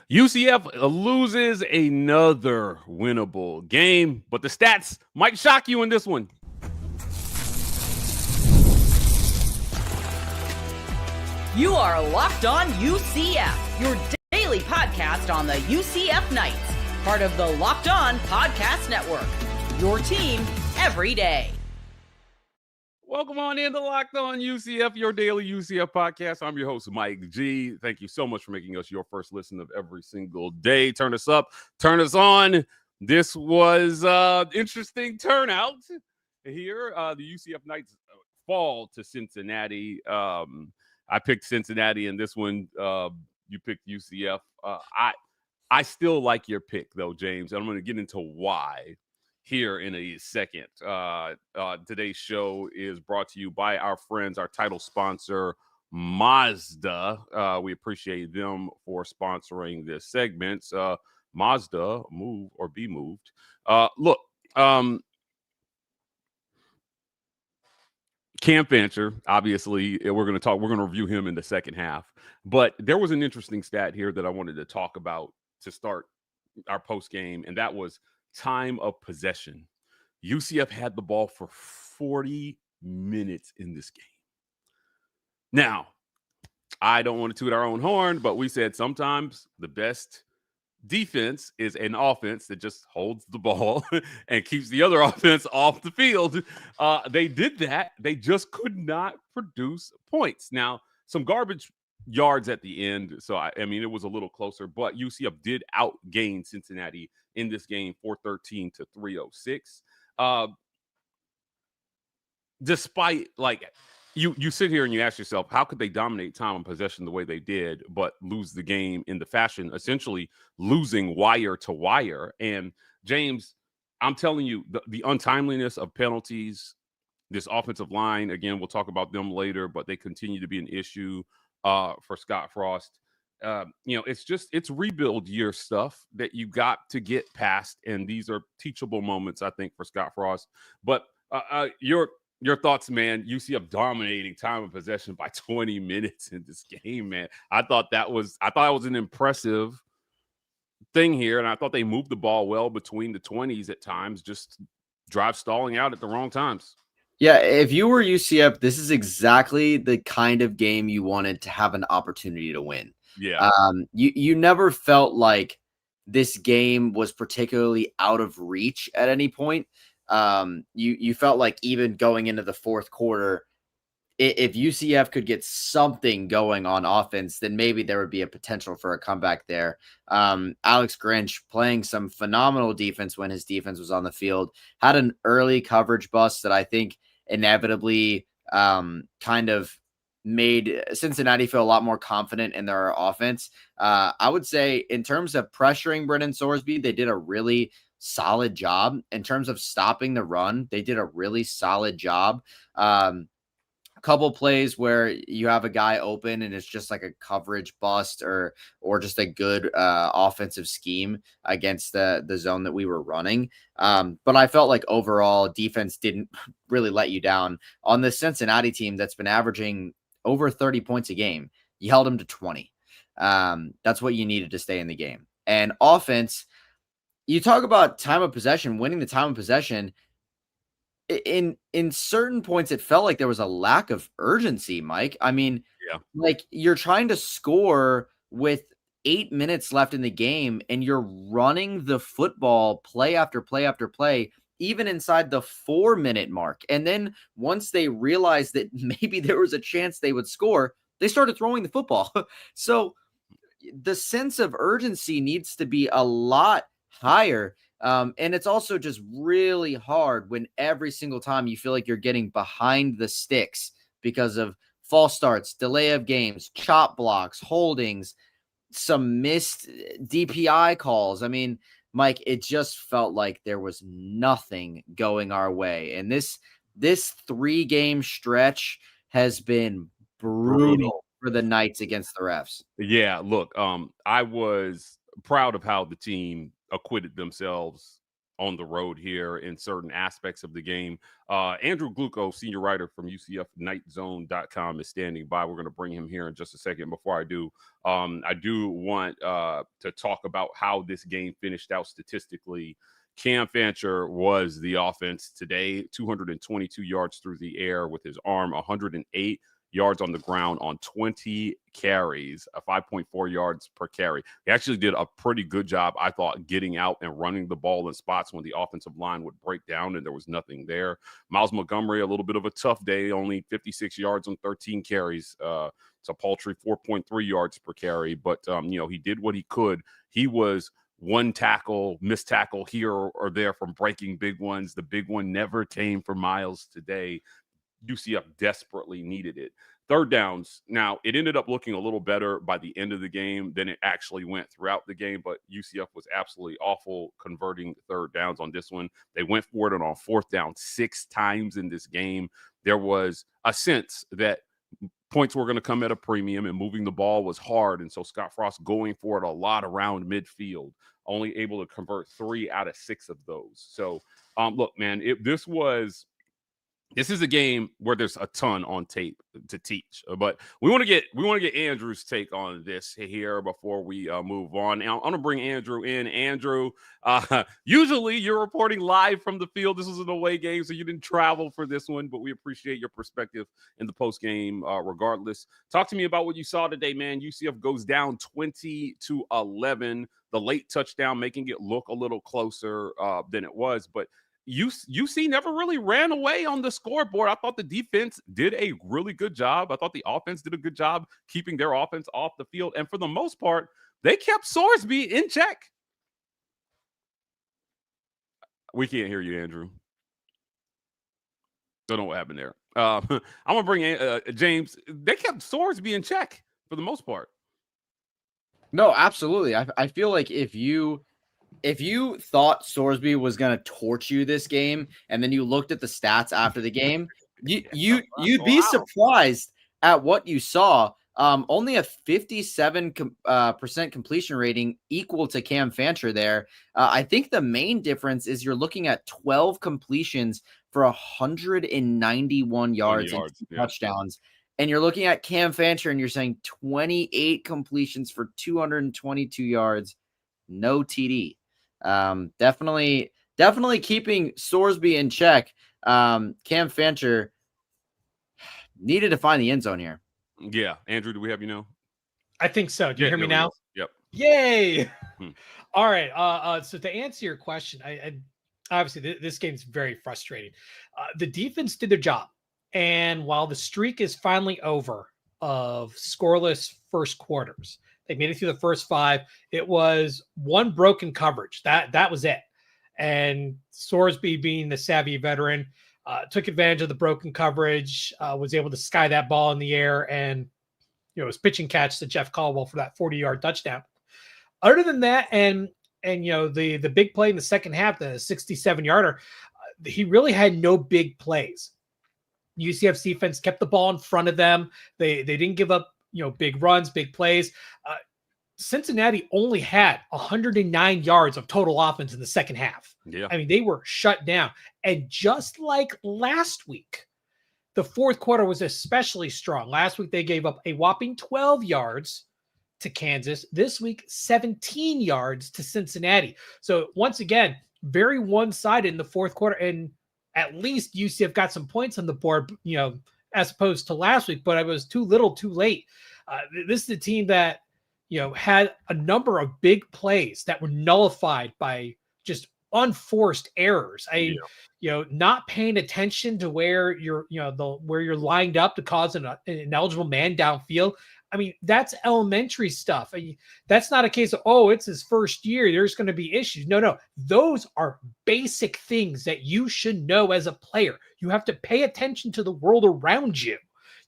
UCF loses another winnable game, but the stats might shock you in this one. You are Locked On UCF, your daily podcast on the UCF Knights, part of the Locked On Podcast Network, your team every day. Welcome on into Locked On UCF, your daily UCF podcast. I'm your host, Mike G. Thank you so much for making us your first listen of every single day. Turn us up, turn us on. This was interesting turnout here. The UCF Knights fall to Cincinnati. I picked Cincinnati in this one. You picked UCF. I still like your pick, though, James. I'm going to get into why here in a second. Today's show is brought to you by our friends, our title sponsor, Mazda. We appreciate them for sponsoring this segment. Mazda, move or be moved. Look, Cam Fancher, obviously, we're going to review him in the second half. But there was an interesting stat here that I wanted to talk about to start our post game, and that was time of possession. UCF had the ball for 40 minutes in this game. Now, I don't want to toot our own horn, but we said sometimes the best defense is an offense that just holds the ball and keeps the other offense off the field. They did that. They just could not produce points. Now, some garbage yards at the end. So, I mean, it was a little closer, but UCF did outgain Cincinnati in this game, 413 to 306. Despite, like, you sit here and you ask yourself, how could they dominate time and possession the way they did, but lose the game in the fashion, essentially losing wire to wire? And James, I'm telling you, the untimeliness of penalties, this offensive line, again, we'll talk about them later, but they continue to be an issue for Scott Frost. It's rebuild year stuff that you got to get past, and these are teachable moments, I think, for Scott Frost. But your thoughts, man. UCF dominating time of possession by 20 minutes in this game, man. I thought it was an impressive thing here, and I thought they moved the ball well between the 20s at times, just drive stalling out at the wrong times. Yeah, if you were UCF, this is exactly the kind of game you wanted to have an opportunity to win. Yeah. You never felt like this game was particularly out of reach at any point. You felt like even going into the fourth quarter, if UCF could get something going on offense, then maybe there would be a potential for a comeback there. Alex Grinch playing some phenomenal defense when his defense was on the field, had an early coverage bust that I think inevitably kind of made Cincinnati feel a lot more confident in their offense. I would say in terms of pressuring Brennan Sorsby, they did a really solid job. In terms of stopping the run, they did a really solid job. A couple plays where you have a guy open and it's just like a coverage bust or just a good offensive scheme against the zone that we were running. But I felt like overall defense didn't really let you down on the Cincinnati team that's been averaging over 30 points a game. You held them to 20. That's what you needed to stay in the game. And offense, you talk about time of possession, winning the time of possession. In certain points, it felt like there was a lack of urgency, Mike. I mean, like you're trying to score with 8 minutes left in the game and you're running the football play after play after play, even inside the 4-minute mark. And then once they realized that maybe there was a chance they would score, they started throwing the football. So the sense of urgency needs to be a lot higher. And it's also just really hard when every single time you feel like you're getting behind the sticks because of false starts, delay of games, chop blocks, holdings, some missed DPI calls. I mean, Mike, it just felt like there was nothing going our way. And this 3-game stretch has been brutal for the Knights against the refs. Yeah, look, I was proud of how the team acquitted themselves on the road here in certain aspects of the game. Andrew Gluco, senior writer from UCF Knightzone.com, is standing by. We're going to bring him here in just a second. Before I do want to talk about how this game finished out statistically. Cam Fancher was the offense today, 222 yards through the air with his arm, 108 yards on the ground on 20 carries, 5.4 yards per carry. He actually did a pretty good job, I thought, getting out and running the ball in spots when the offensive line would break down and there was nothing there. Myles Montgomery, a little bit of a tough day, only 56 yards on 13 carries. It's a paltry 4.3 yards per carry, but he did what he could. He was one tackle, missed tackle here or there from breaking big ones. The big one never came for Myles today. UCF desperately needed it. Third downs. Now, it ended up looking a little better by the end of the game than it actually went throughout the game, but UCF was absolutely awful converting third downs on this one. They went for it on fourth down 6 times in this game. There was a sense that points were going to come at a premium and moving the ball was hard, and so Scott Frost going for it a lot around midfield, only able to convert 3 out of 6 of those. So, look, man, this is a game where there's a ton on tape to teach, but we want to get Andrew's take on this here before we move on. Now, I'm going to bring Andrew in. Andrew, usually you're reporting live from the field. This was an away game, so you didn't travel for this one, but we appreciate your perspective in the post game regardless. Talk to me about what you saw today, man. UCF goes down 20-11. The late touchdown making it look a little closer than it was, but UC never really ran away on the scoreboard. I thought the defense did a really good job. I thought the offense did a good job keeping their offense off the field. And for the most part, they kept Sorsby in check. We can't hear you, Andrew. Don't know what happened there. I'm going to bring in James. They kept Sorsby in check for the most part. No, absolutely. I feel like if you thought Sorsby was going to torch you this game, and then you looked at the stats after the game, you'd be surprised at what you saw. Only a 57% completion rating, equal to Cam Fancher there. I think the main difference is you're looking at 12 completions for 191 yards and 2 touchdowns. And you're looking at Cam Fancher and you're saying 28 completions for 222 yards, no TD. Definitely keeping Sorsby in check. Cam Fancher needed to find the end zone here. Yeah. Andrew, do we have you now? I think so. Do you hear me now? Yep. Yay. All right. So to answer your question, I obviously this game's very frustrating. The defense did their job. And while the streak is finally over of scoreless first quarters, they made it through the first 5. It was one broken coverage. That was it. And Sorsby, being the savvy veteran, took advantage of the broken coverage, was able to sky that ball in the air, and it was pitch and catch to Jeff Caldwell for that 40-yard touchdown. Other than that, and the big play in the second half, the 67-yarder, he really had no big plays. UCF's defense kept the ball in front of them. They didn't give up big runs, big plays. Cincinnati only had 109 yards of total offense in the second half. Yeah. I mean, they were shut down. And just like last week, the fourth quarter was especially strong. Last week, they gave up a whopping 12 yards to Kansas. This week, 17 yards to Cincinnati. So once again, very one-sided in the fourth quarter. And at least UCF got some points on the board, as opposed to last week, but it was too little, too late. This is a team that, had a number of big plays that were nullified by just unforced errors. Not paying attention to where where you're lined up to cause an ineligible man downfield. I mean, that's elementary stuff. That's not a case of, it's his first year, there's going to be issues. No. Those are basic things that you should know as a player. You have to pay attention to the world around you.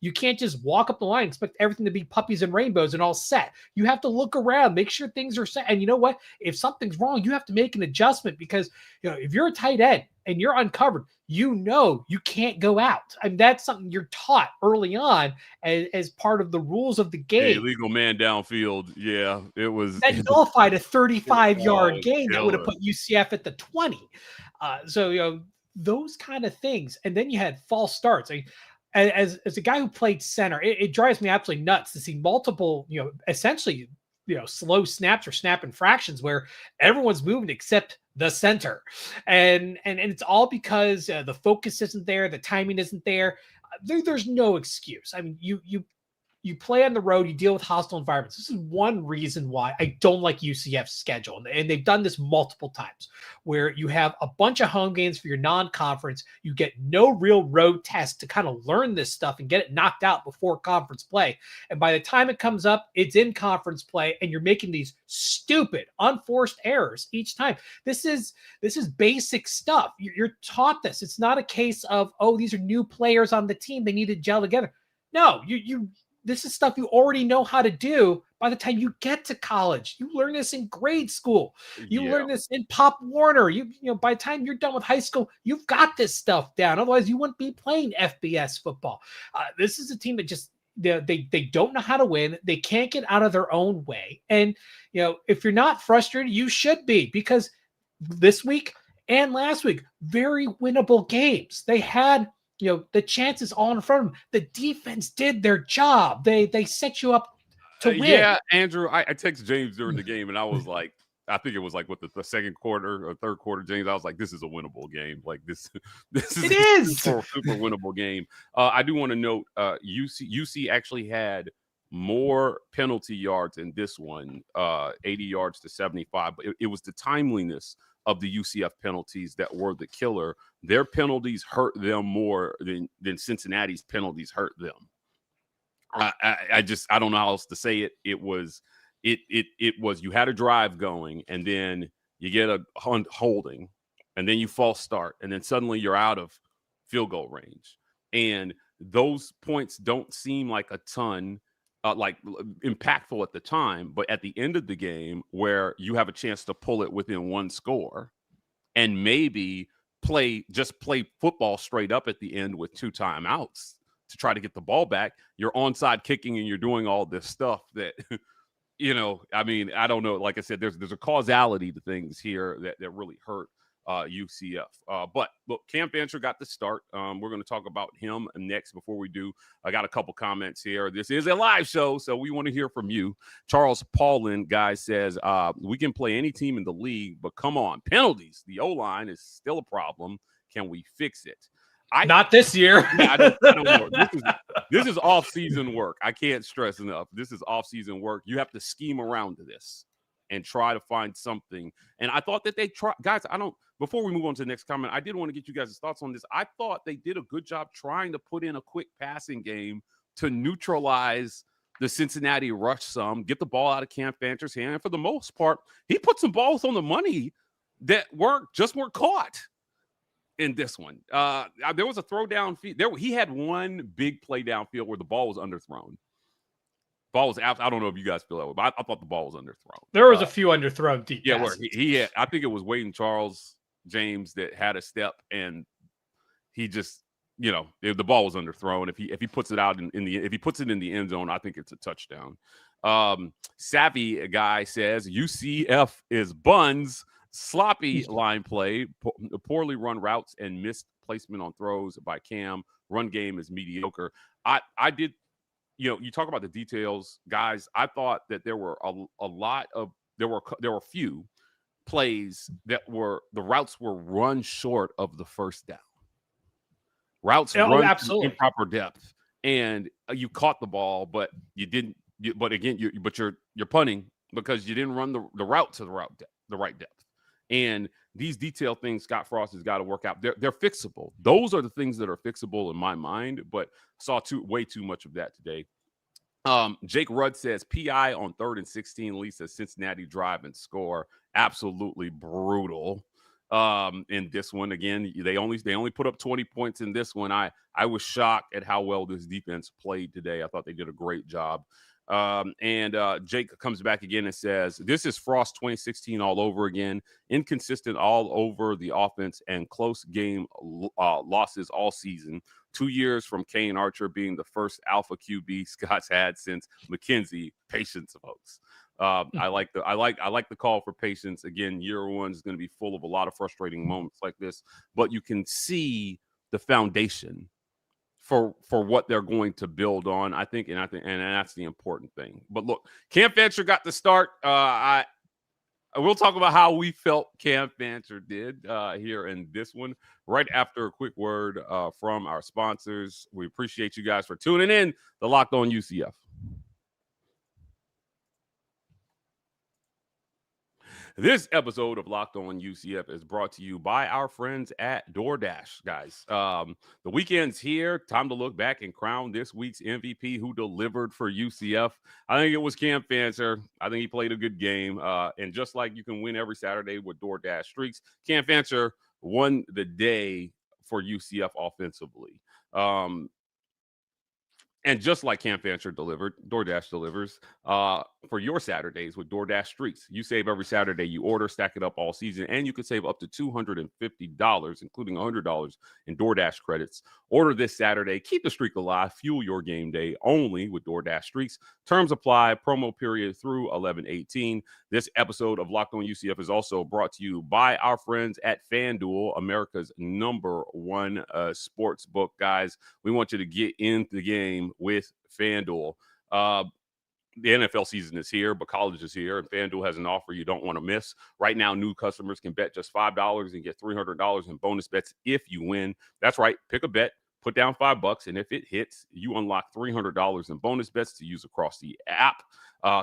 You can't just walk up the line and expect everything to be puppies and rainbows and all set. You have to look around, make sure things are set. And you know what? If something's wrong, you have to make an adjustment, because if you're a tight end and you're uncovered, you know you can't go out. I mean, that's something you're taught early on as part of the rules of the The game. illegal man downfield. Yeah, it was. That nullified a 35-yard gain that would have killer. put UCF at the 20. So, you know, those kind of things. And then you had false starts. As a guy who played center, it drives me absolutely nuts to see multiple, you know, essentially, you know, slow snaps or snap infractions where everyone's moving except the center. And it's all because the focus isn't there. The timing isn't there. There's no excuse. I mean, you play on the road, you deal with hostile environments. This is one reason why I don't like UCF's schedule. And they've done this multiple times where you have a bunch of home games for your non-conference. You get no real road test to kind of learn this stuff and get it knocked out before conference play. And by the time it comes up, it's in conference play and you're making these stupid, unforced errors each time. This is basic stuff. You're taught this. It's not a case of, oh, these are new players on the team, they need to gel together. No, this is stuff you already know how to do by the time you get to college. You learn this in grade school. You learn this in Pop Warner. You know, by the time you're done with high school, you've got this stuff down. Otherwise, you wouldn't be playing FBS football. This is a team that just they don't know how to win. They can't get out of their own way. And you know, if you're not frustrated, you should be, because this week and last week, very winnable games. They had, you know, the chances all in front of them. The defense did their job. They set you up to win. Yeah, Andrew, I texted James during the game, and I was like, I think it was like with the second quarter or third quarter, James, I was like, this is a winnable game. Like this is super winnable game. I do want to note UC actually had more penalty yards in this one, 80 yards to 75, but it was the timeliness of the UCF penalties that were the killer. Their penalties hurt them more than Cincinnati's penalties hurt them. I don't know how else to say it. It was you had a drive going, and then you get a holding, and then you false start, and then suddenly you're out of field goal range. And those points don't seem like a ton, like impactful at the time, but at the end of the game where you have a chance to pull it within one score and maybe play football straight up at the end with 2 timeouts to try to get the ball back, you're onside kicking and you're doing all this stuff that, you know, I mean, I don't know. Like I said, there's a causality to things here that really hurt UCF. But look, Cam Fancher got the start. We're going to talk about him next. Before we do, I got a couple comments here. This is a live show, so we want to hear from you. Charles Paulin, guy, says, we can play any team in the league, but come on, penalties. The O-line is still a problem. Can we fix it? Not this year. I don't know. This is off-season work. I can't stress enough. This is off-season work. You have to scheme around this and try to find something. And I thought that they tried. Guys, before we move on to the next comment, I did want to get you guys' thoughts on this. I thought they did a good job trying to put in a quick passing game to neutralize the Cincinnati rush some, get the ball out of Cam Fancher's hand. And for the most part, he put some balls on the money that weren't caught in this one. There was a throw downfield. He had one big play downfield where the ball was underthrown. Ball was out. I don't know if you guys feel that way, but I thought the ball was underthrown. There was a few underthrown deep. Yeah, where he had, I think it was Wade and Charles James that had a step, and he just, you know, the ball was underthrown. If he puts it out if he puts it in the end zone, I think it's a touchdown. Savvy guy says UCF is buns, sloppy line play, poorly run routes, and missed placement on throws by Cam. Run game is mediocre. I did. You know, you talk about the details, guys. I thought that there were there were few plays that the routes were run short of the first down. Routes run absolutely improper depth, and you caught the ball, but you didn't. But again, you're punting because you didn't run the route to the right depth. And these detail things Scott Frost has got to work out. They're fixable. Those are the things that are fixable in my mind, but saw way too much of that today. Jake Rudd says PI on 3rd and 16 leads a Cincinnati drive and score. Absolutely brutal. In this one, again, they only put up 20 points in this one. I was shocked at how well this defense played today. I thought they did a great job. And Jake comes back again and says, this is Frost 2016 all over again. Inconsistent all over the offense and close game losses all season. 2 years from Kane Archer being the first alpha QB Scott's had since McKenzie. Patience, folks. I like the call for patience. Again, year one is going to be full of a lot of frustrating moments like this, but you can see the foundation for what they're going to build on, I think, and that's the important thing. But look, Cam Fancher got the start. We'll talk about how we felt Cam Fancher did here in this one right after a quick word from our sponsors. We appreciate you guys for tuning in. The Locked On UCF. This episode of Locked On UCF is brought to you by our friends at DoorDash, guys. The weekend's here. Time to look back and crown this week's MVP who delivered for UCF. I think it was Cam Fancher. I think he played a good game. And just like you can win every Saturday with DoorDash streaks, Cam Fancher won the day for UCF offensively. And just like Cam Fancher delivered, DoorDash delivers for your Saturdays with DoorDash Streaks. You save every Saturday you order, stack it up all season, and you can save up to $250, including $100 in DoorDash credits. Order this Saturday. Keep the streak alive. Fuel your game day only with DoorDash Streaks. Terms apply. Promo period through 11/18. This episode of Locked On UCF is also brought to you by our friends at FanDuel, America's #1 sports book. Guys, we want you to get into the game with FanDuel. The NFL season is here, but college is here, and FanDuel has an offer you don't want to miss. Right now, new customers can bet just $5 and get $300 in bonus bets if you win. That's right. Pick a bet, put down $5, and if it hits, you unlock $300 in bonus bets to use across the app.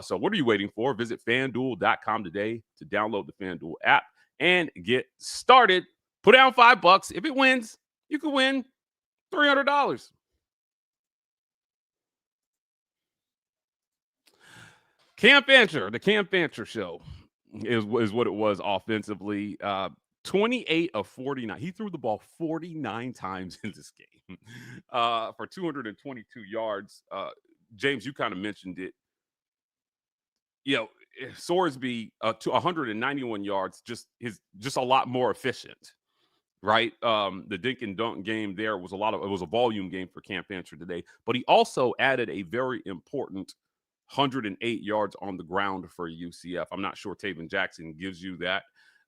So what are you waiting for? Visit FanDuel.com today to download the FanDuel app and get started. Put down $5. If it wins, you can win $300. Cam Fancher, the Cam Fancher show is what it was offensively. 28 of 49. He threw the ball 49 times in this game for 222 yards. James, you kind of mentioned it. You know, Sorsby to 191 yards, just a lot more efficient, right? The dink and dunk game there was it was a volume game for Cam Fancher today, but he also added a very important 108 yards on the ground for UCF. I'm not sure Tayven Jackson gives you that.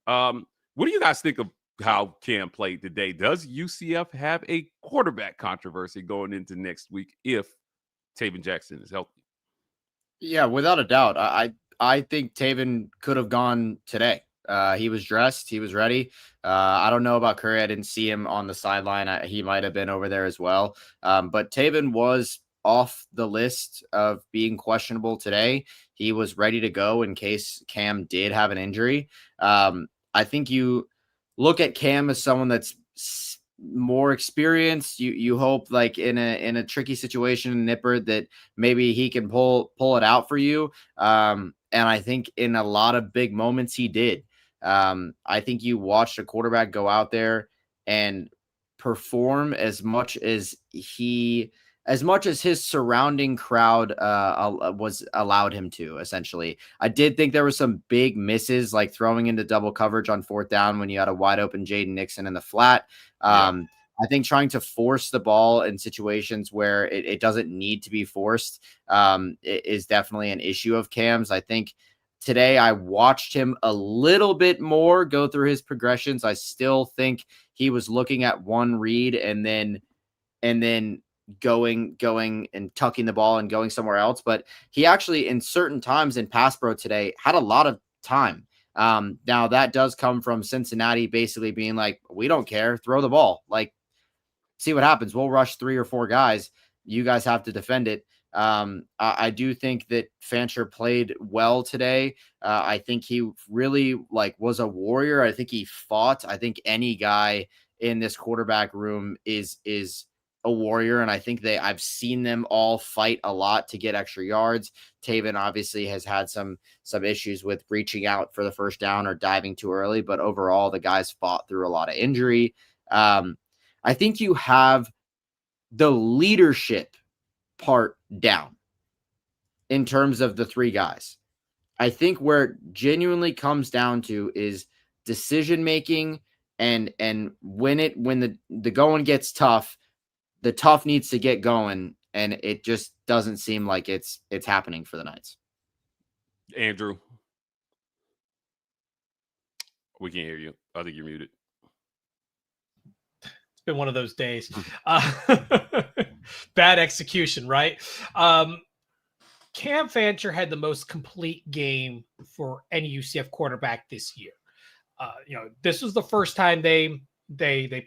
What do you guys think of how Cam played today? Does UCF have a quarterback controversy going into next week if Tayven Jackson is healthy? Yeah, without a doubt. I think Tayven could have gone today. He was dressed. He was ready. I don't know about Curry. I didn't see him on the sideline. He might have been over there as well. But Tayven was off the list of being questionable today. He was ready to go in case Cam did have an injury. I think you look at Cam as someone that's more experienced. You hope like in a tricky situation, Nipper, that maybe he can pull it out for you. And I think in a lot of big moments he did. I think you watched a quarterback go out there and perform as much as his surrounding crowd was allowed him to, essentially. I did think there were some big misses, like throwing into double coverage on 4th down when you had a wide open Jaden Nixon in the flat. I think trying to force the ball in situations where it doesn't need to be forced is definitely an issue of Cam's. I think today I watched him a little bit more go through his progressions. I still think he was looking at one read and then going and tucking the ball and going somewhere else. But he actually, in certain times in pass pro today, had a lot of time. Now that does come from Cincinnati basically being like, we don't care, throw the ball, like, see what happens. We'll rush 3 or 4 guys. You guys have to defend it. I do think that Fancher played well today. I think he really was a warrior. I think he fought. I think any guy in this quarterback room is a warrior, and I think I've seen them all fight a lot to get extra yards. Tayven obviously has had some issues with reaching out for the first down or diving too early, but overall the guys fought through a lot of injury. I think you have the leadership part down. in terms of the three guys. I think where it genuinely comes down to is decision making, and when the going gets tough, the tough needs to get going, and it just doesn't seem like it's happening for the Knights. Andrew, we can't hear you. I think you're muted. It's been one of those days. Bad execution, right? Cam Fancher had the most complete game for any UCF quarterback this year. This was the first time they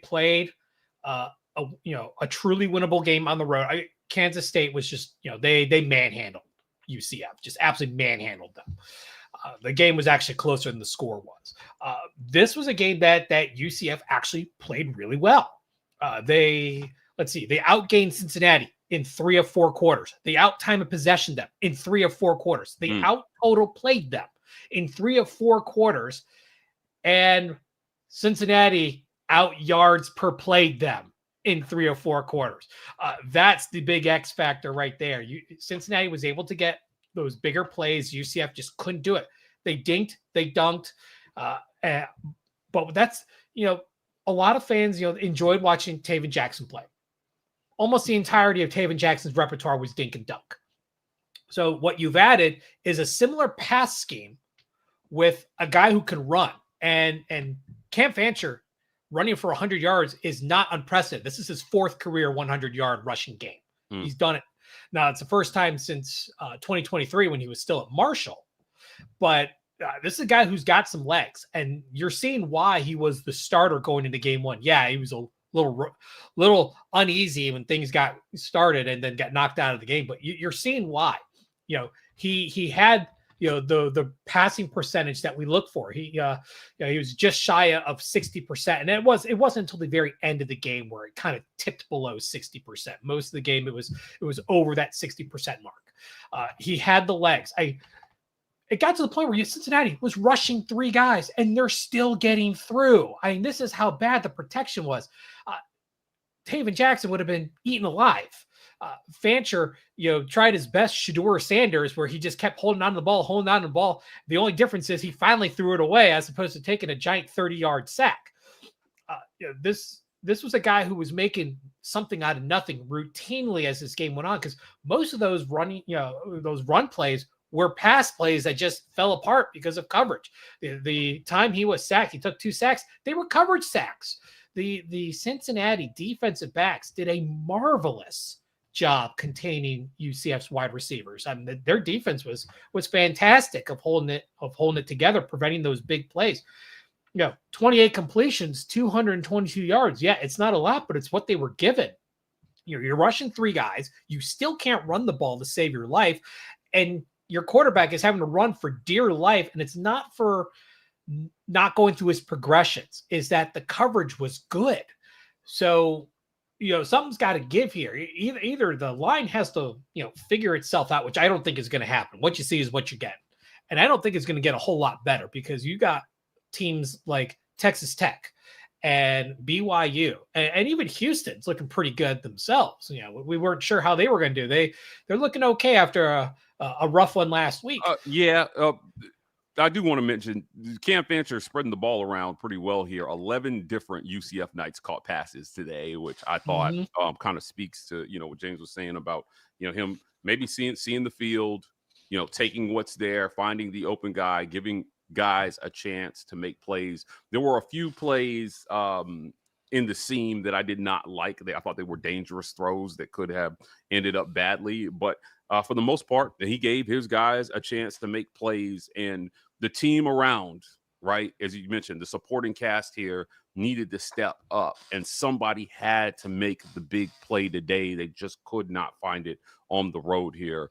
played a truly winnable game on the road. Kansas State was just, they manhandled UCF, just absolutely manhandled them. The game was actually closer than the score was. This was a game that UCF actually played really well. They outgained Cincinnati in 3 of 4 quarters. They out time of possession them in 3 of 4 quarters. They out total played them in 3 of 4 quarters. And Cincinnati out yards per played them in 3 or 4 quarters. That's the big X factor right there. Cincinnati was able to get those bigger plays. UCF just couldn't do it. They dinked, they dunked. But that's, a lot of fans, enjoyed watching Tayven Jackson play. Almost the entirety of Tayven Jackson's repertoire was dink and dunk. So what you've added is a similar pass scheme with a guy who can run. And Cam Fancher running for 100 yards is not unprecedented. This is his 4th career 100-yard rushing game. He's done it. Now, it's the first time since 2023 when he was still at Marshall. But this is a guy who's got some legs. And you're seeing why he was the starter going into game 1. Yeah, he was a little uneasy when things got started and then got knocked out of the game. But you're seeing why. He had the passing percentage that we look for. He was just shy of 60%, and it wasn't until the very end of the game where it kind of tipped below 60%. Most of the game it was over that 60% mark. He had the legs. It got to the point where Cincinnati was rushing 3 guys, and they're still getting through. I mean, this is how bad the protection was. Tayven Jackson would have been eaten alive. Fancher, tried his best Shedeur Sanders, where he just kept holding on to the ball. The only difference is he finally threw it away as opposed to taking a giant 30-yard sack. This was a guy who was making something out of nothing routinely as this game went on, because most of those those run plays were pass plays that just fell apart because of coverage. The time he was sacked, he took 2 sacks. They were coverage sacks. The Cincinnati defensive backs did a marvelous job containing UCF's wide receivers. I mean, their defense was fantastic of holding it together, preventing those big plays. 28 completions, 222 yards. Yeah, it's not a lot, but it's what they were given. You're rushing 3 guys. You still can't run the ball to save your life, and your quarterback is having to run for dear life. And it's not for not going through his progressions, is that the coverage was good. So something's got to give here. Either the line has to, figure itself out, which I don't think is going to happen. What you see is what you get. And I don't think it's going to get a whole lot better, because you got teams like Texas Tech and BYU and even Houston's looking pretty good themselves. We weren't sure how they were going to do. They're looking okay after a rough one last week. I do want to mention Cam Fancher spreading the ball around pretty well here. 11 different UCF Knights caught passes today, which I thought kind of speaks to, what James was saying about, him maybe seeing the field, taking what's there, finding the open guy, giving guys a chance to make plays. There were a few plays in the seam that I did not like. I thought they were dangerous throws that could have ended up badly, but for the most part, he gave his guys a chance to make plays, and the team around, right, as you mentioned, the supporting cast here needed to step up, and somebody had to make the big play today. They just could not find it on the road here.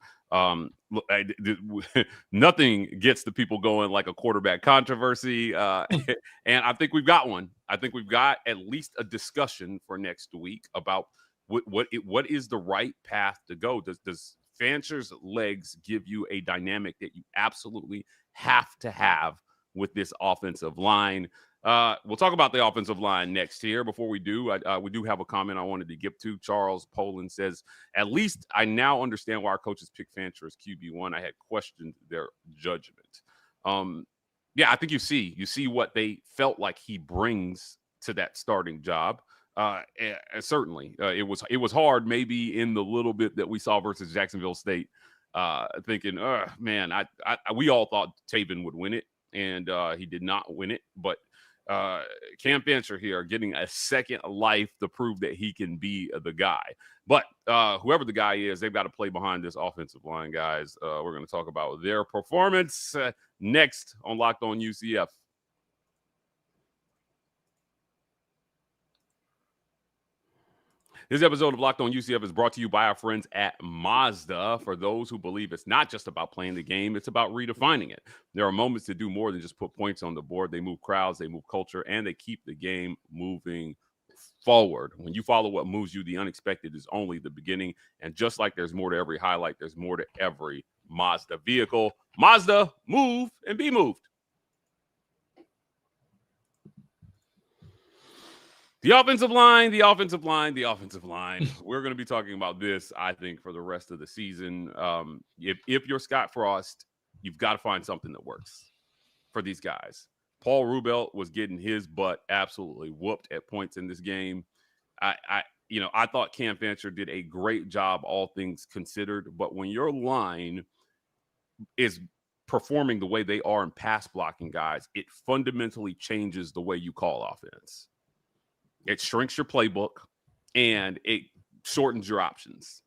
Nothing gets the people going like a quarterback controversy, and I think we've got one. I think we've got at least a discussion for next week about what is the right path to go. Does Fancher's legs give you a dynamic that you absolutely have to have with this offensive line. We'll talk about the offensive line next here. Before we do, we do have a comment I wanted to get to. Charles Poland says, at least I now understand why our coaches pick Fancher as QB1. I had questioned their judgment. Yeah, I think you see what they felt like he brings to that starting job. Certainly, it was hard maybe in the little bit that we saw versus Jacksonville State, thinking, man, we all thought Tayven would win it, and he did not win it, but Cam Fancher here getting a second life to prove that he can be the guy. But whoever the guy is, they've got to play behind this offensive line, guys. We're going to talk about their performance next on Locked On UCF. This episode of Locked On UCF is brought to you by our friends at Mazda. For those who believe it's not just about playing the game, it's about redefining it. There are moments to do more than just put points on the board. They move crowds, they move culture, and they keep the game moving forward. When you follow what moves you, the unexpected is only the beginning. And just like there's more to every highlight, there's more to every Mazda vehicle. Mazda, move and be moved. The offensive line. We're going to be talking about this, I think, for the rest of the season. If you're Scott Frost, you've got to find something that works for these guys. Paul Rubelt was getting his butt absolutely whooped at points in this game. I thought Cam Fancher did a great job, all things considered. But when your line is performing the way they are in pass blocking, guys, it fundamentally changes the way you call offense. It shrinks your playbook, and it shortens your options.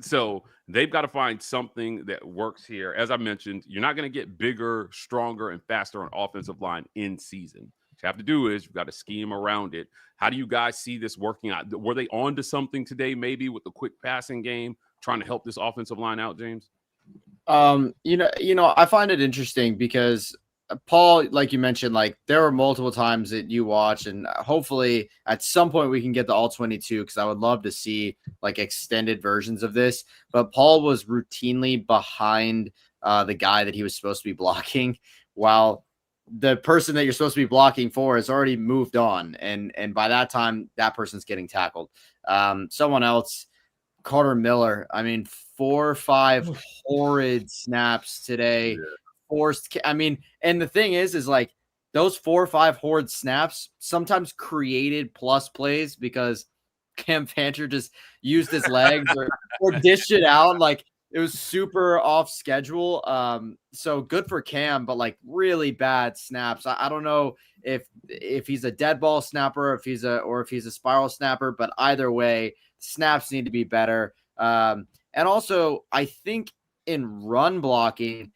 So they've got to find something that works here. As I mentioned, you're not going to get bigger, stronger, and faster on offensive line in season. What you have to do is you've got to scheme around it. How do you guys see this working out? Were they on to something today, maybe with the quick passing game, trying to help this offensive line out, James? I find it interesting because Paul, like you mentioned, like there were multiple times that you watch, and hopefully at some point we can get the all 22 because I would love to see like extended versions of this. But Paul was routinely behind the guy that he was supposed to be blocking, while the person that you're supposed to be blocking for has already moved on, and by that time that person's getting tackled. Someone else, Carter Miller. I mean, 4 or 5 horrid snaps today. Yeah. And the thing is like those 4 or 5 horrid snaps sometimes created plus plays because Cam Fancher just used his legs or dished it out. Like it was super off schedule. So good for Cam, but like really bad snaps. I don't know if he's a dead ball snapper, if he's a spiral snapper, but either way, snaps need to be better. And also I think in run blocking,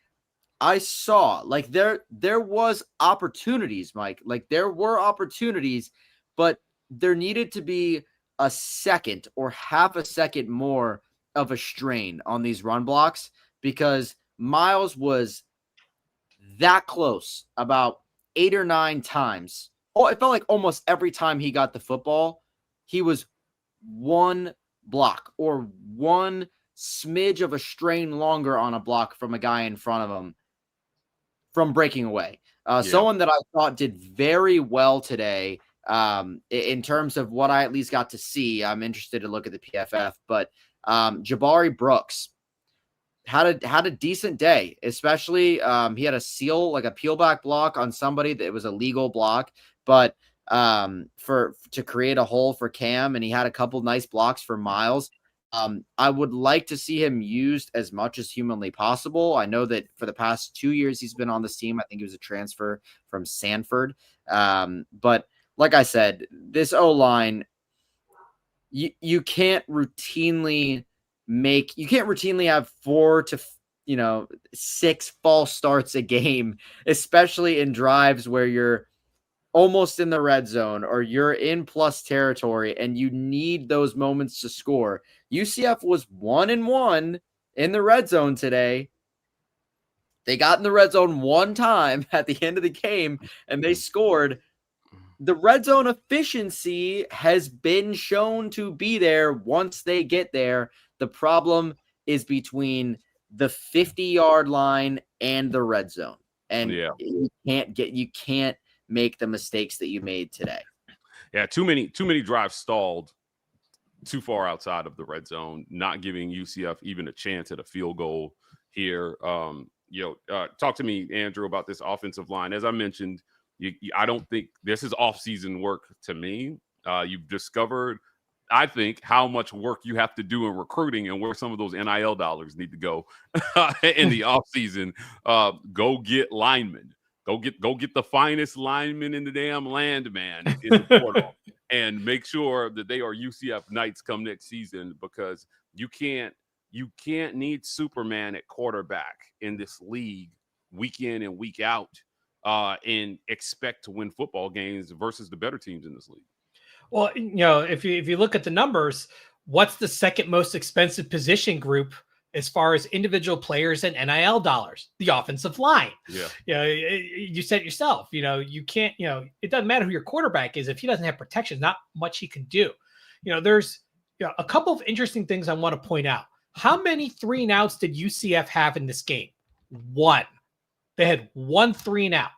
I saw like there was opportunities, Mike. Like there were opportunities, but there needed to be a second or half a second more of a strain on these run blocks because Myles was that close about 8 or 9 times. Oh, it felt like almost every time he got the football, he was one block or one smidge of a strain longer on a block from a guy in front of him from breaking away. Someone that I thought did very well today in terms of what I at least got to see. I'm interested to look at the PFF, but Jabari Brooks had a decent day, especially he had a peel back block on somebody that was a legal block, but to create a hole for Cam, and he had a couple nice blocks for Myles. I would like to see him used as much as humanly possible. I know that for the past 2 years he's been on this team. I think he was a transfer from Sanford. But like I said, this O-line, you can't routinely have 4 to 6 false starts a game, especially in drives where you're almost in the red zone or you're in plus territory and you need those moments to score. UCF was 1-1 in the red zone today. They got in the red zone one time at the end of the game and they scored. The red zone efficiency has been shown to be there once they get there. The problem is between the 50-yard line and the red zone. and you can't make the mistakes that you made today. Yeah, too many drives stalled too far outside of the red zone, not giving UCF even a chance at a field goal here. Talk to me, Andrew, about this offensive line. As I mentioned, I don't think this is off-season work to me. You've discovered, I think, how much work you have to do in recruiting and where some of those NIL dollars need to go in the offseason. Go get linemen. Go get the finest linemen in the damn land, man, in the portal, and make sure that they are UCF Knights come next season, because you can't need Superman at quarterback in this league week in and week out and expect to win football games versus the better teams in this league. Well, if you look at the numbers, what's the second most expensive position group as far as individual players and NIL dollars? The offensive line. Yeah. You said yourself, you can't, it doesn't matter who your quarterback is. If he doesn't have protection, not much he can do. There's a couple of interesting things I want to point out. How many 3-and-outs did UCF have in this game? One. They had 1 3-and-out.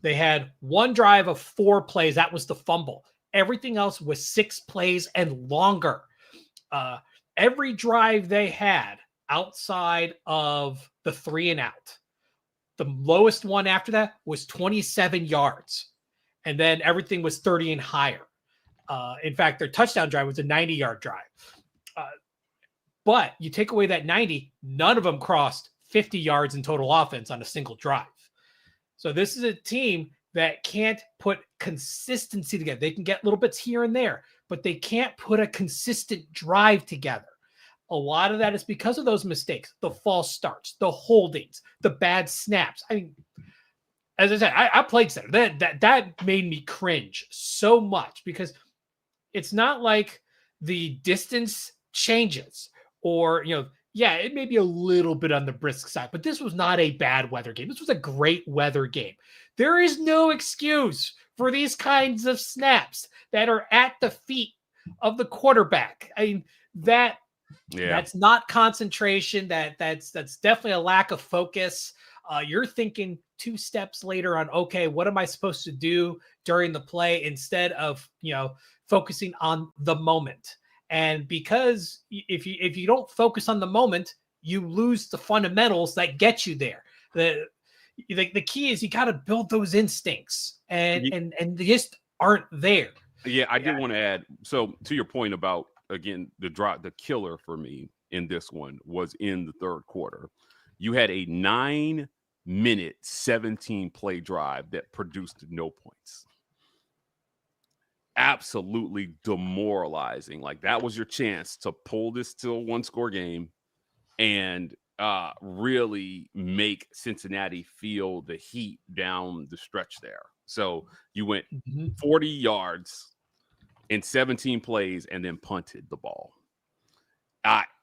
They had one drive of 4 plays. That was the fumble. Everything else was 6 plays and longer. Every drive they had outside of the 3-and-out, the lowest one after that was 27 yards. And then everything was 30 and higher. In fact, their touchdown drive was a 90-yard drive. But you take away that 90, none of them crossed 50 yards in total offense on a single drive. So this is a team that can't put consistency together. They can get little bits here and there, but they can't put a consistent drive together. A lot of that is because of those mistakes, the false starts, the holdings, the bad snaps. I mean, as I said, I played center. That made me cringe so much, because it's not like the distance changes or, it may be a little bit on the brisk side, but this was not a bad weather game. This was a great weather game. There is no excuse for these kinds of snaps that are at the feet of the quarterback. I mean, that's not concentration. That's definitely a lack of focus. You're thinking 2 steps later on, okay, what am I supposed to do during the play, instead of, focusing on the moment. And because if you don't focus on the moment, you lose the fundamentals that get you there. The key is you got to build those instincts, and they just aren't there. Yeah, I did want to add. So to your point about, again, the killer for me in this one was in the third quarter. You had a 9-minute, 17-play drive that produced no points. Absolutely demoralizing. Like, that was your chance to pull this to a 1-score game and really make Cincinnati feel the heat down the stretch there. So you went 40 yards in 17 plays and then punted the ball.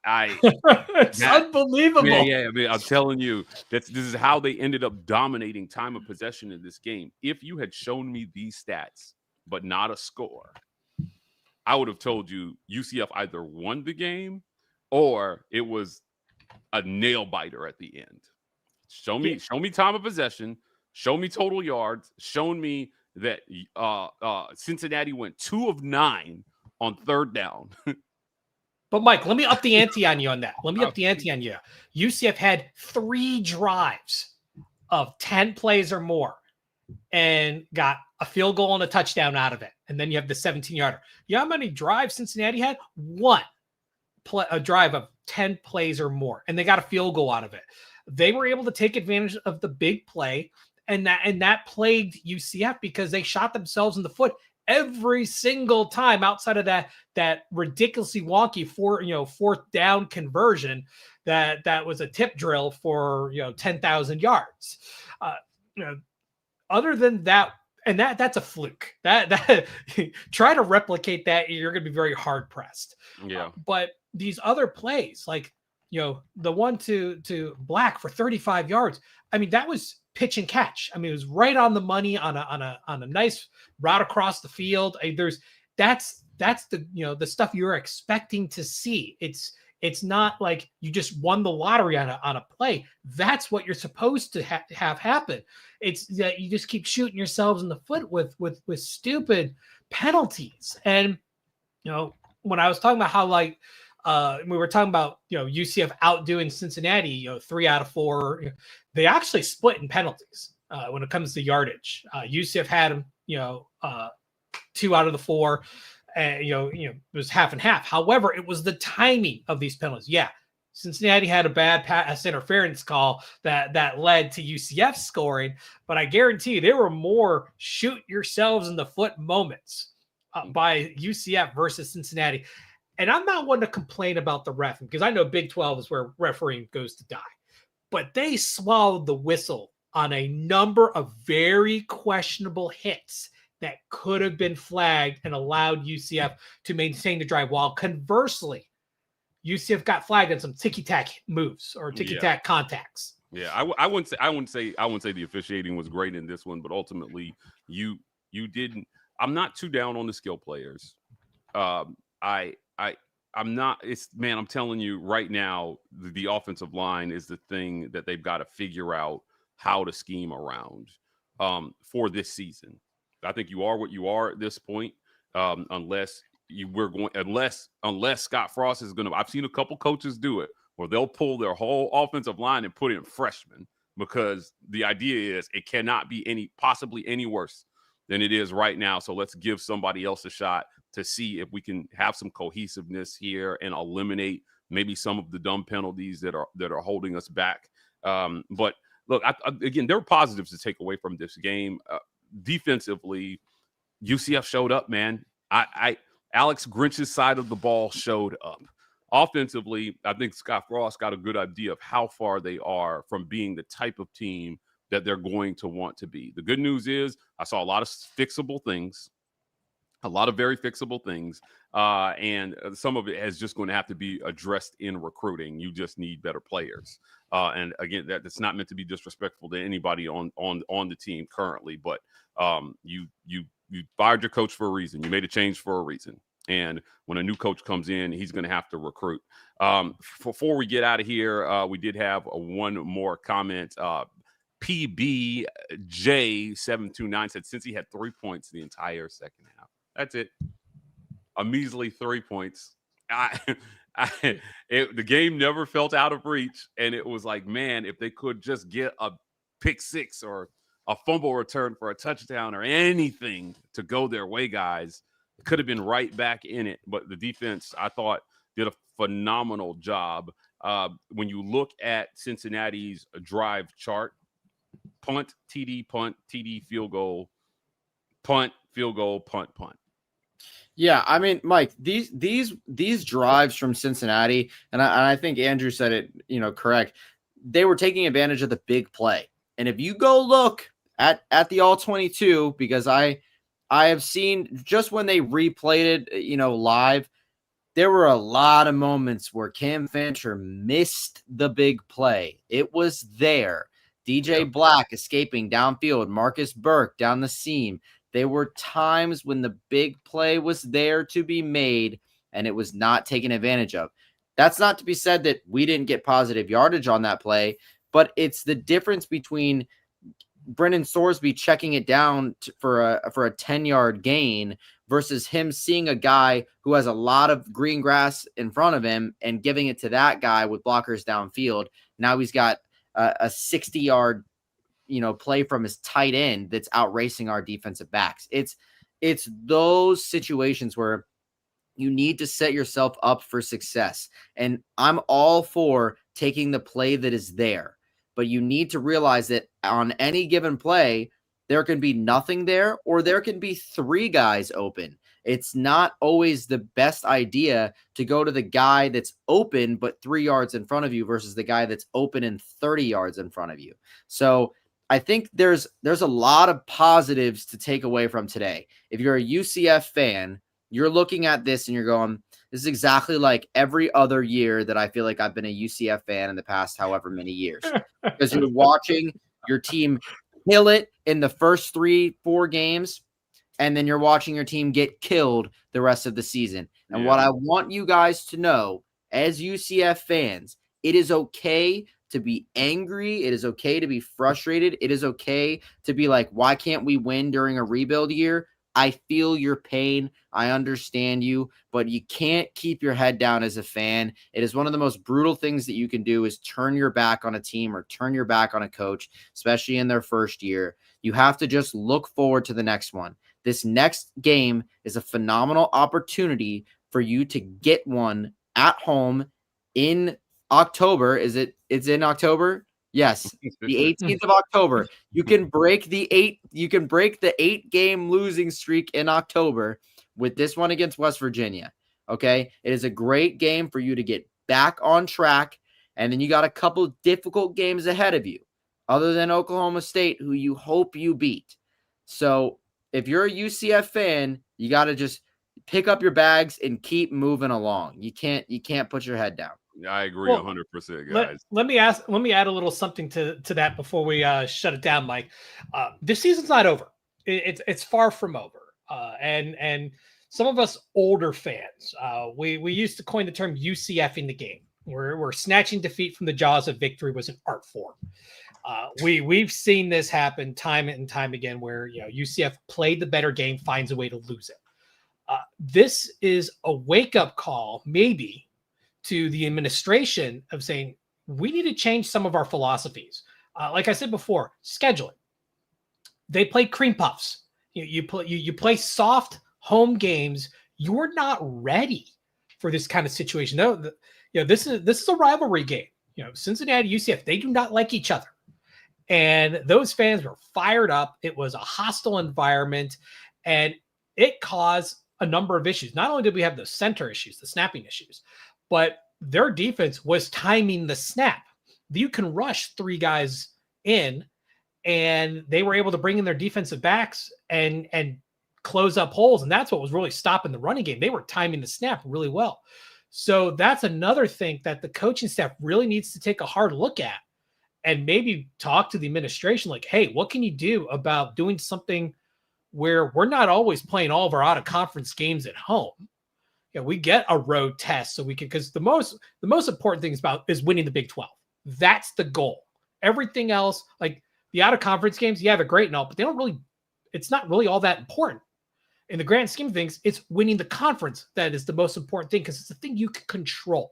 It's unbelievable. Yeah. I mean, I'm telling you, this is how they ended up dominating time of possession in this game. If you had shown me these stats but not a score, I would have told you UCF either won the game or it was a nail biter at the end. Show me time of possession, show me total yards, show me that Cincinnati went 2 of 9 on third down. But Mike, let me up the ante on you on that. UCF had 3 drives of 10 plays or more and got a field goal and a touchdown out of it. And then you have the 17-yarder. You know how many drives Cincinnati had? 1 a drive of 10 plays or more, and they got a field goal out of it. They were able to take advantage of the big play, and that plagued UCF because they shot themselves in the foot every single time outside of that ridiculously wonky 4th down conversion that was a tip drill for 10,000 yards. Other than that, and that's a fluke. That try to replicate that, you're going to be very hard pressed. Yeah. But these other plays, like the one to Black for 35 yards, I mean, that was pitch and catch. I mean, it was right on the money on a nice route across the field. That's the the stuff you're expecting to see. It's It's not like you just won the lottery on a play. That's what you're supposed to have happen. It's that you just keep shooting yourselves in the foot with stupid penalties. And, when I was talking about how we were talking about, UCF outdoing Cincinnati, 3 out of 4, they actually split in penalties when it comes to yardage. UCF had them, 2 out of the 4. It was half and half. However, it was the timing of these penalties. Yeah, Cincinnati had a bad pass interference call that led to UCF scoring, but I guarantee you there were more shoot yourselves in the foot moments by UCF versus Cincinnati. And I'm not one to complain about the ref because I know Big 12 is where refereeing goes to die, but they swallowed the whistle on a number of very questionable hits that could have been flagged and allowed UCF to maintain the drive. While conversely, UCF got flagged on some ticky-tack moves or ticky-tack contacts. Yeah, I wouldn't say the officiating was great in this one, but ultimately you didn't. I'm not too down on the skill players. I'm not. I'm telling you right now, the offensive line is the thing that they've got to figure out how to scheme around for this season. I think you are what you are at this point, unless Scott Frost is going to. I've seen a couple coaches do it where they'll pull their whole offensive line and put in freshmen because the idea is it cannot be possibly any worse than it is right now. So let's give somebody else a shot to see if we can have some cohesiveness here and eliminate maybe some of the dumb penalties that are holding us back. But look, again, there are positives to take away from this game. Defensively, UCF showed up, man. Alex Grinch's side of the ball showed up. Offensively, I think Scott Frost got a good idea of how far they are from being the type of team that they're going to want to be. The good news is I saw a lot of fixable things, a lot of very fixable things, and some of it is just going to have to be addressed in recruiting. You just need better players. And again, that's not meant to be disrespectful to anybody on the team currently, but you fired your coach for a reason. You made a change for a reason. And when a new coach comes in, he's going to have to recruit. Before we get out of here, we did have one more comment. PBJ729 said since he had 3 points the entire second half. That's it. A measly 3 points. The game never felt out of reach. And it was like, man, if they could just get a pick six or a fumble return for a touchdown or anything to go their way, guys, could have been right back in it. But the defense, I thought, did a phenomenal job. When you look at Cincinnati's drive chart, punt, TD, field goal, punt, field goal, punt. Yeah, I mean, Mike, these drives from Cincinnati, and I think Andrew said it, correct. They were taking advantage of the big play. And if you go look at the all 22, because I have seen just when they replayed it, live, there were a lot of moments where Cam Fancher missed the big play. It was there. DJ Black escaping downfield, Marcus Burke down the seam. There were times when the big play was there to be made and it was not taken advantage of. That's not to be said that we didn't get positive yardage on that play, but it's the difference between Brennan Sorsby checking it down for a 10-yard gain versus him seeing a guy who has a lot of green grass in front of him and giving it to that guy with blockers downfield. Now he's got a 60-yard play from his tight end that's out racing our defensive backs. It's those situations where you need to set yourself up for success. And I'm all for taking the play that is there, but you need to realize that on any given play, there can be nothing there, or there can be 3 guys open. It's not always the best idea to go to the guy that's open, but 3 yards in front of you versus the guy that's open and 30 yards in front of you. So I think there's a lot of positives to take away from today. If you're a UCF fan, you're looking at this and you're going, this is exactly like every other year that I feel like I've been a UCF fan in the past however many years. Because you're watching your team kill it in the first 3-4 games, and then you're watching your team get killed the rest of the season. And what I want you guys to know as UCF fans, it is okay to be angry. It is okay to be frustrated. It is okay to be like, why can't we win during a rebuild year? I feel your pain. I understand you, but you can't keep your head down as a fan. It is one of the most brutal things that you can do is turn your back on a team or turn your back on a coach, especially in their first year. You have to just look forward to the next one. This next game is a phenomenal opportunity for you to get one at home in October. It's in October? Yes, the 18th of October. You can break the 8-game losing streak in October with this one against West Virginia. Okay? It is a great game for you to get back on track, and then you got a couple difficult games ahead of you other than Oklahoma State, who you hope you beat. So, if you're a UCF fan, you got to just pick up your bags and keep moving along. You can't put your head down. I agree 100%, guys. Let me add a little something to that before we shut it down, Mike. This season's not over. It's far from over. And some of us older fans, we used to coin the term UCF in the game, where snatching defeat from the jaws of victory was an art form. We've seen this happen time and time again, where UCF played the better game, finds a way to lose it. This is a wake-up call, maybe, to the administration of saying, we need to change some of our philosophies. Like I said before, scheduling. They play cream puffs. You play soft home games. You're not ready for this kind of situation. No, this is a rivalry game. Cincinnati, UCF, they do not like each other. And those fans were fired up. It was a hostile environment, and it caused a number of issues. Not only did we have the center issues, the snapping issues, but their defense was timing the snap. You can rush 3 guys in, and they were able to bring in their defensive backs and close up holes. And that's what was really stopping the running game. They were timing the snap really well. So that's another thing that the coaching staff really needs to take a hard look at and maybe talk to the administration like, hey, what can you do about doing something where we're not always playing all of our out-of-conference games at home? We get a road test so we can, because the most important thing is winning the Big 12. That's the goal. Everything else, like the out-of-conference games, they're great and all, but it's not really all that important. In the grand scheme of things, it's winning the conference that is the most important thing, because it's the thing you can control.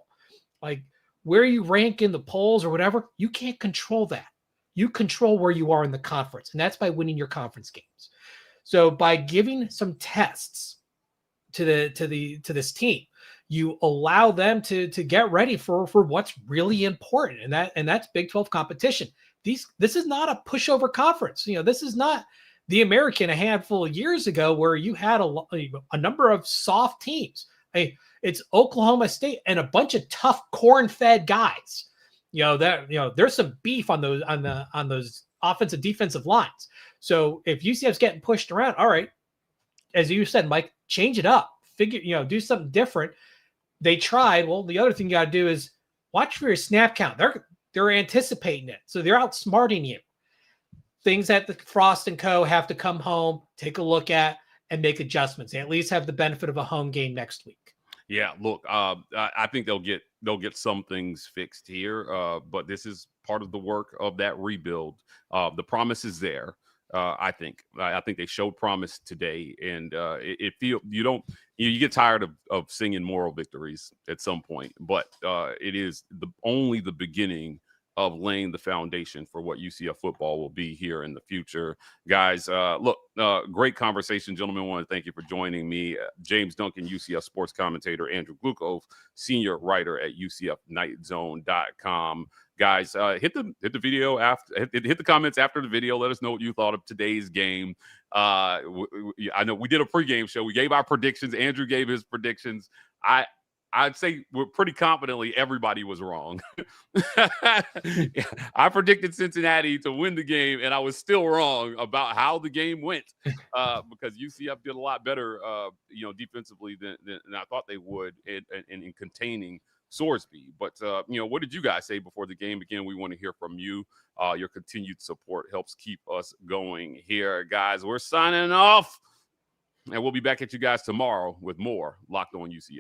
Like where you rank in the polls or whatever, you can't control that. You control where you are in the conference, and that's by winning your conference games. So by giving some tests to this team, you allow them to get ready for what's really important, and that's Big 12 competition. This is not a pushover conference. This is not the American a handful of years ago where you had a number of soft teams. It's Oklahoma State and a bunch of tough corn-fed guys. There's some beef on those offensive defensive lines. So if UCF's getting pushed around, all right, as you said, Mike, change it up. Do something different. They tried. Well, the other thing you got to do is watch for your snap count. They're anticipating it, so they're outsmarting you. Things that the Frost and Co. have to come home, take a look at, and make adjustments. They at least have the benefit of a home game next week. Yeah, look, I think they'll get some things fixed here, but this is part of the work of that rebuild. The promise is there. I think they showed promise today, and you get tired of singing moral victories at some point, but it is only the beginning of laying the foundation for what UCF football will be here in the future. Guys, great conversation, gentlemen. I want to thank you for joining me. James Duncan, UCF sports commentator, Andrew Gluco, senior writer at UCFKnightZone.com. Guys, hit the video after, hit the comments after the video. Let us know what you thought of today's game. I know we did a pregame show. We gave our predictions. Andrew gave his predictions. I'd say we're pretty confidently everybody was wrong. I predicted Cincinnati to win the game, and I was still wrong about how the game went because UCF did a lot better, defensively than I thought they would in containing Sorsby. But, what did you guys say before the game? Again, we want to hear from you. Your continued support helps keep us going here. Guys, we're signing off, and we'll be back at you guys tomorrow with more Locked On UCF.